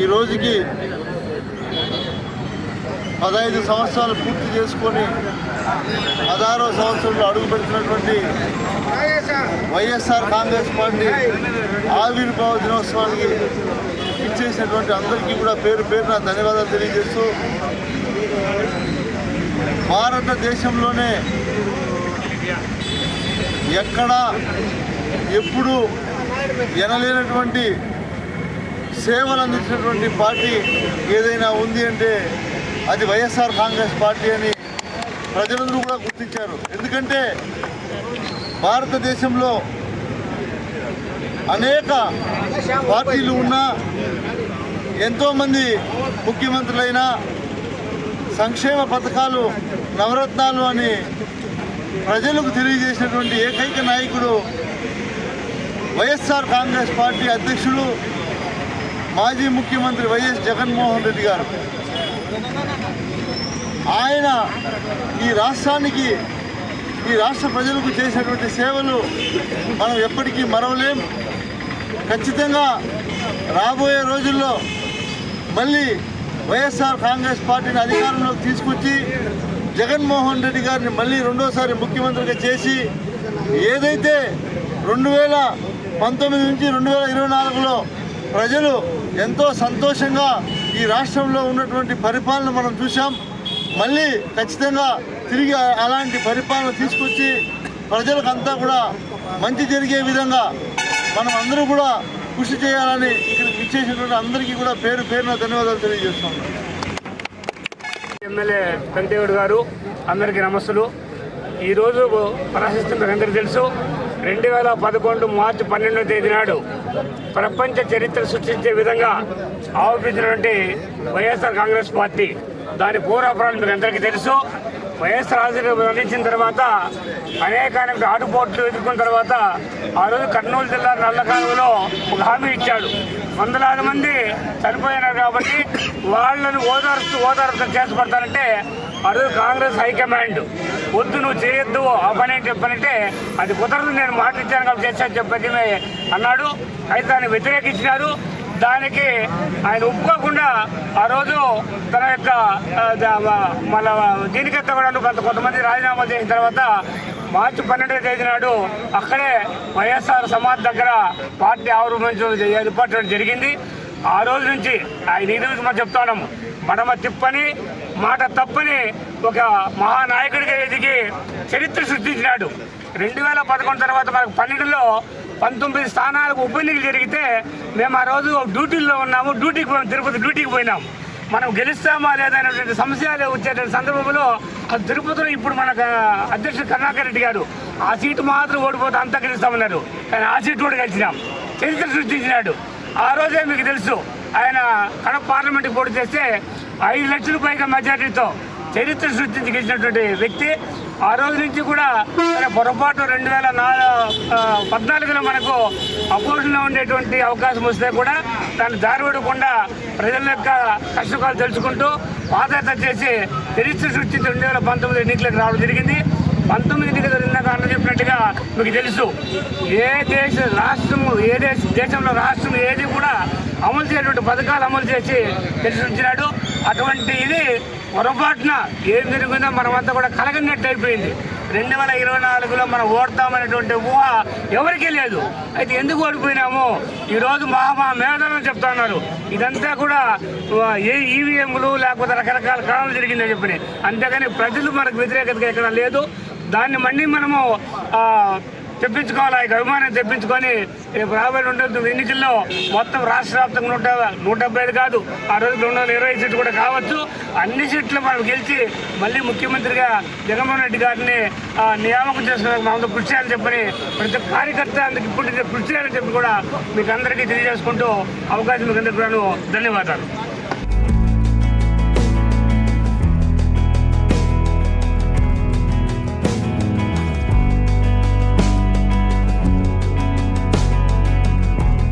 ఈ రోజుకి 15 సంవత్సరాలు పూర్తి చేసుకొని 16వ సంవత్సరంలో అడుగుపెడుతున్నటువంటి వైఎస్ఆర్ కాంగ్రెస్ పార్టీ ఆవిర్భావ దినోత్సవానికి ఇచ్చేసినటువంటి అందరికీ కూడా పేరు పేరున ధన్యవాదాలు తెలియజేస్తూ, భారతదేశంలోనే ఎక్కడా ఎప్పుడు ఎనలేనటువంటి సేవలు అందించినటువంటి పార్టీ ఏదైనా ఉంది అంటే అది వైఎస్ఆర్ కాంగ్రెస్ పార్టీ అని ప్రజలందరూ కూడా గుర్తించారు. ఎందుకంటే భారతదేశంలో అనేక పార్టీలు ఉన్నా, ఎంతోమంది ముఖ్యమంత్రులైనా సంక్షేమ పథకాలు నవరత్నాలు అని ప్రజలకు తెలియజేసినటువంటి ఏకైక నాయకుడు వైఎస్ఆర్ కాంగ్రెస్ పార్టీ అధ్యక్షుడు మాజీ ముఖ్యమంత్రి వైఎస్ జగన్మోహన్ రెడ్డి గారు. ఆయన ఈ రాష్ట్రానికి, ఈ రాష్ట్ర ప్రజలకు చేసినటువంటి సేవలు మనం ఎప్పటికీ మరవలేం. ఖచ్చితంగా రాబోయే రోజుల్లో మళ్ళీ వైఎస్ఆర్ కాంగ్రెస్ పార్టీని అధికారంలోకి తీసుకొచ్చి జగన్మోహన్ రెడ్డి గారిని మళ్ళీ రెండోసారి ముఖ్యమంత్రిగా చేసి, ఏదైతే 2019 నుంచి 2024లో ప్రజలు ఎంతో సంతోషంగా ఈ రాష్ట్రంలో ఉన్నటువంటి పరిపాలన మనం చూసాం. మళ్ళీ ఖచ్చితంగా తిరిగి అలాంటి పరిపాలన తీసుకొచ్చి ప్రజలకంతా కూడా మంచి జరిగే విధంగా మనం అందరూ కూడా కృషి చేయాలని ఇక్కడికి ఇచ్చేసినటువంటి అందరికీ కూడా పేరు పేరున ధన్యవాదాలు తెలియజేస్తున్నాం. ఎమ్మెల్యే పెంటేగౌడ్ గారు, అందరికీ నమస్సులు. ఈరోజు ప్రశ్నిస్తున్న అందరికీ తెలుసు, 2011 మార్చి 12వ తేదీ నాడు ప్రపంచ చరిత్ర సృష్టించే విధంగా ఆవిర్భవించినటువంటి వైఎస్ఆర్ కాంగ్రెస్ పార్టీ, దాని పూర్వపురాలు మీకు అందరికీ తెలుసు. వైఎస్ఆర్ అందించిన తర్వాత అనేక ఆటుపోట్లు ఎదుర్కొన్న తర్వాత ఆ రోజు కర్నూలు జిల్లా నల్లకాలువలో ఒక హామీ ఇచ్చాడు. వందలాది మంది చనిపోయినారు కాబట్టి వాళ్ళను ఓదార్పు చేసి ఆ రోజు కాంగ్రెస్ హైకమాండ్ వద్దు, నువ్వు చేయొద్దు ఆ పని అని చెప్పనంటే అది కుదరదు, నేను మాట ఇచ్చాను కాబట్టి చేశాను చెప్పని అన్నాడు. అయితే దాన్ని వ్యతిరేకించినారు. దానికి ఆయన ఒప్పుకోకుండా ఆ రోజు తన యొక్క మళ్ళా దీనికెత్త కూడా కొంతమంది రాజీనామా చేసిన తర్వాత మార్చి 12వ తేదీ నాడు అక్కడే వైఎస్ఆర్ సమాధి దగ్గర పార్టీ ఆవిర్భవించడం ఏర్పాటు జరిగింది. ఆ రోజు నుంచి ఆయన ఈ రోజు మనం చెప్తున్నాము, మడమ తిప్పని మాట తప్పని ఒక మహానాయకుడిగా ఎదిగి చరిత్ర సృష్టించినాడు. 2011 తర్వాత మనకు 12లో 19 స్థానాలకు ఉప ఎన్నికలు జరిగితే మేము ఆ రోజు డ్యూటీలో ఉన్నాము. తిరుపతి డ్యూటీకి పోయినాము. మనం గెలుస్తామా లేదనేటువంటి సమస్యలు వచ్చేటువంటి సందర్భంలో తిరుపతిలో ఇప్పుడు మనకు అధ్యక్షుడు కరుణాకర్ రెడ్డి గారు ఆ సీటు మాత్రం ఓడిపోతే అంతా గెలుస్తామన్నారు. కానీ ఆ సీటు కూడా గెలిచినాం. చరిత్ర సృష్టించినాడు. ఆ రోజే మీకు తెలుసు, ఆయన కడప పార్లమెంట్కి పోటీ చేస్తే 5 లక్షల పైగా మెజార్టీతో చరిత్ర సృష్టించి గెలిచినటువంటి వ్యక్తి. ఆ రోజు నుంచి కూడా పొరపాటు 2014లో మనకు అపోజిషన్లో ఉండేటువంటి అవకాశం వస్తే కూడా దాన్ని దారిపడకుండా ప్రజల యొక్క కష్టకాలు తెలుసుకుంటూ పాదయాత్ర చేసి చరిత్ర సృష్టించి 2019 ఎన్నికలకు రావడం జరిగింది. 19 ఎన్నికలు ఇందాక అన్న చెప్పినట్టుగా మీకు తెలుసు, దేశంలో రాష్ట్రం ఏది కూడా అమలు చేసేటువంటి పథకాలు అమలు చేసి తెలిసించినాడు. అటువంటి ఇది పొరపాటున ఏం జరిగిందో మనమంతా కూడా కలగనట్టు అయిపోయింది. 2024లో మనం ఓడతామనేటువంటి ఊహ ఎవరికీ లేదు. అయితే ఎందుకు ఓడిపోయినాము ఈరోజు మేధావులు చెప్తా ఉన్నారు. ఇదంతా కూడా ఈవీఎంలు లేకపోతే రకరకాల కారణాలు జరిగిందని చెప్పి, అంతేగాని ప్రజలు మనకు వ్యతిరేకతగా ఎక్కడ లేదు. దాన్ని మళ్ళీ మనము తెప్పించుకోవాలి, అభిమానం తెప్పించుకొని రేపు రాబోయే 2019 ఎన్నికల్లో మొత్తం రాష్ట్ర వ్యాప్తంగా 175 కాదు, ఆ రోజు 220 సీట్లు కూడా కావచ్చు. అన్ని సీట్లు మనం గెలిచి మళ్ళీ ముఖ్యమంత్రిగా జగన్మోహన్ రెడ్డి గారిని నియామకం చేసుకోవడానికి మనం కృషి చేయాలని చెప్పని ప్రతి కార్యకర్త అందుకు ఇప్పుడు కృషి చేయాలని చెప్పి కూడా మీకు అందరికీ తెలియజేసుకుంటూ అవకాశం మీకు అందరికీ ధన్యవాదాలు.